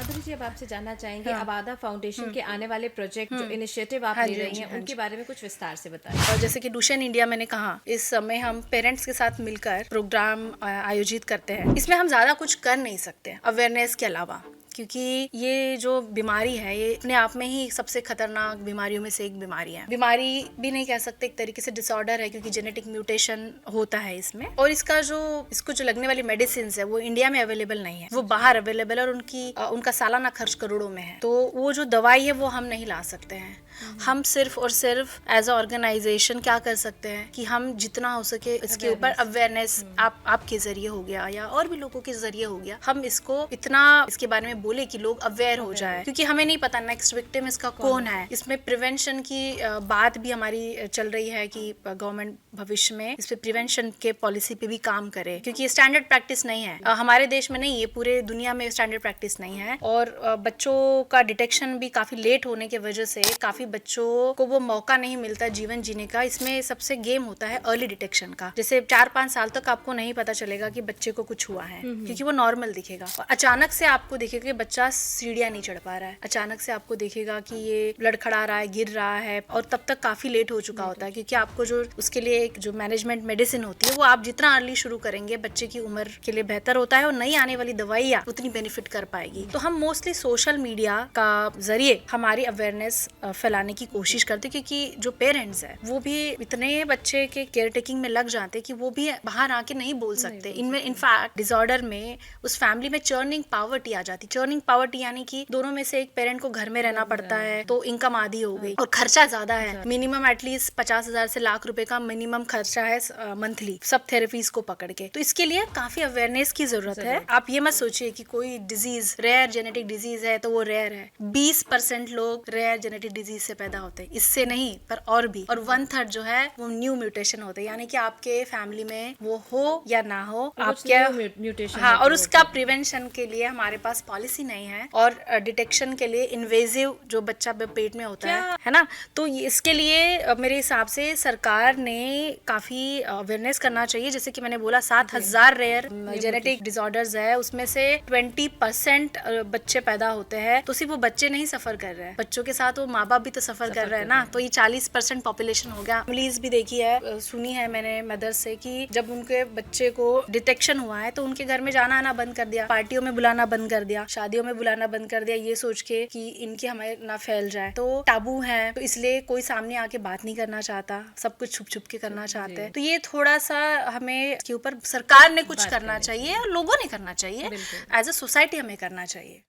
माधुरी जी, अब आपसे जानना चाहेंगे हाँ। अबादा फाउंडेशन के आने वाले प्रोजेक्ट जो इनिशिएटिव आप हाँ ले जी, हाँ रही जी, हैं हाँ उनके जी। बारे में कुछ विस्तार से बताएं। और जैसे कि डूशन इंडिया मैंने कहा, इस समय हम पेरेंट्स के साथ मिलकर प्रोग्राम आयोजित करते हैं। इसमें हम ज़्यादा कुछ कर नहीं सकते अवेयरनेस के अलावा, क्योंकि ये जो बीमारी है ये अपने आप में ही सबसे खतरनाक बीमारियों में से एक बीमारी है। बीमारी भी नहीं कह सकते, एक तरीके से डिसऑर्डर है, क्योंकि जेनेटिक म्यूटेशन होता है इसमें। और इसको जो लगने वाली मेडिसिन है वो इंडिया में अवेलेबल नहीं है, वो बाहर अवेलेबल है, और उनका सालाना खर्च करोड़ों में है। तो वो जो दवाई है वो हम नहीं ला सकते हैं। हम सिर्फ और सिर्फ एज अ ऑर्गेनाइजेशन क्या कर सकते हैं कि हम जितना हो सके इसके ऊपर अवेयरनेस आपके जरिए हो गया या और भी लोगों के जरिए हो गया, हम इसको इतना इसके बारे में बोले कि लोग अवेयर हो जाए, क्योंकि हमें नहीं पता नेक्स्ट विक्टिम इसका कौन है। इसमें प्रिवेंशन की बात भी हमारी चल रही है कि गवर्नमेंट भविष्य में इस पे प्रिवेंशन के पॉलिसी पे भी काम करे, क्योंकि ये स्टैंडर्ड प्रैक्टिस नहीं है हमारे देश में, नहीं, ये पूरे दुनिया में स्टैंडर्ड प्रैक्टिस नहीं है। और बच्चों का डिटेक्शन भी काफी लेट होने की वजह से काफी बच्चों को वो मौका नहीं मिलता जीवन जीने का। इसमें सबसे गेम होता है अर्ली डिटेक्शन का। जैसे 4-5 साल तक आपको नहीं पता चलेगा कि बच्चे को कुछ हुआ है, क्योंकि वो नॉर्मल दिखेगा। और अचानक से आपको दिखेगा कि बच्चा सीढ़ियां नहीं चढ़ पा रहा है, अचानक से आपको दिखेगा कि ये लड़खड़ा रहा है, गिर रहा है, और तब तक काफी लेट हो चुका होता है, क्योंकि आपको जो उसके लिए एक जो मैनेजमेंट मेडिसिन होती है वो आप जितना अर्ली शुरू करेंगे बच्चे की उम्र के लिए बेहतर होता है, और नई आने वाली दवाइयाँ उतनी बेनिफिट कर पाएगी। तो हम मोस्टली सोशल मीडिया का जरिए हमारी अवेयरनेस फैलाने की कोशिश करते, क्योंकि जो पेरेंट्स है वो भी इतने बच्चे के केयर टेकिंग में लग जाते कि वो भी बाहर आके नहीं बोल सकते। इनमें इनफैक्ट डिसऑर्डर में उस फैमिली में चर्निंग पावर्टी आ जाती। चर्निंग पावर्टी यानी कि दोनों में से एक पेरेंट को घर में रहना पड़ता है, तो इनकम आधी हो गई, और खर्चा ज्यादा है। मिनिमम एटलीस्ट 50,000 से लाख रुपए का मिनिमम खर्चा है मंथली, सब थेरेपीज को पकड़ के। तो इसके लिए काफी अवेयरनेस की जरूरत है। आप ये मत सोचिए कि कोई डिजीज, रेयर जेनेटिक डिजीज है तो वो रेयर है। 20% लोग रेयर जेनेटिक डिजीज से पैदा होते हैं, इससे नहीं पर और भी। और 1/3 जो है वो न्यू म्यूटेशन होते हैं, यानी कि आपके फैमिली में वो हो या ना हो, आपके म्यूटेशन। हाँ, और उसका प्रिवेंशन के लिए हमारे पास पॉलिसी नहीं है, और डिटेक्शन के लिए इन्वेजिव जो बच्चा पेट में होता है ना, तो इसके लिए मेरे हिसाब से सरकार ने काफी अवेयरनेस करना चाहिए। जैसे कि मैंने बोला 7,000 रेयर जेनेटिक डिसऑर्डर्स है, उसमें से 20% बच्चे पैदा होते हैं। तो सिर्फ वो बच्चे नहीं सफर कर रहे हैं, बच्चों के साथ वो माँ बाप भी तो सफर कर रहे हैं ना। तो ये 40% पॉपुलेशन हो गया। फैमिलीज भी देखी है, सुनी है मैंने मदर्स से कि जब उनके बच्चे को डिटेक्शन हुआ है तो उनके घर में जाना आना बंद कर दिया, पार्टियों में बुलाना बंद कर दिया, शादियों में बुलाना बंद कर दिया, ये सोच के कि इनके हमें ना फैल जाए। तो टाबू है, तो इसलिए कोई सामने आके बात नहीं करना चाहता, सब कुछ छुप छुप के करना चाहते हैं। तो ये थोड़ा सा हमें इसके ऊपर सरकार ने कुछ करना चाहिए और लोगों ने करना चाहिए, एज अ सोसाइटी हमें करना चाहिए।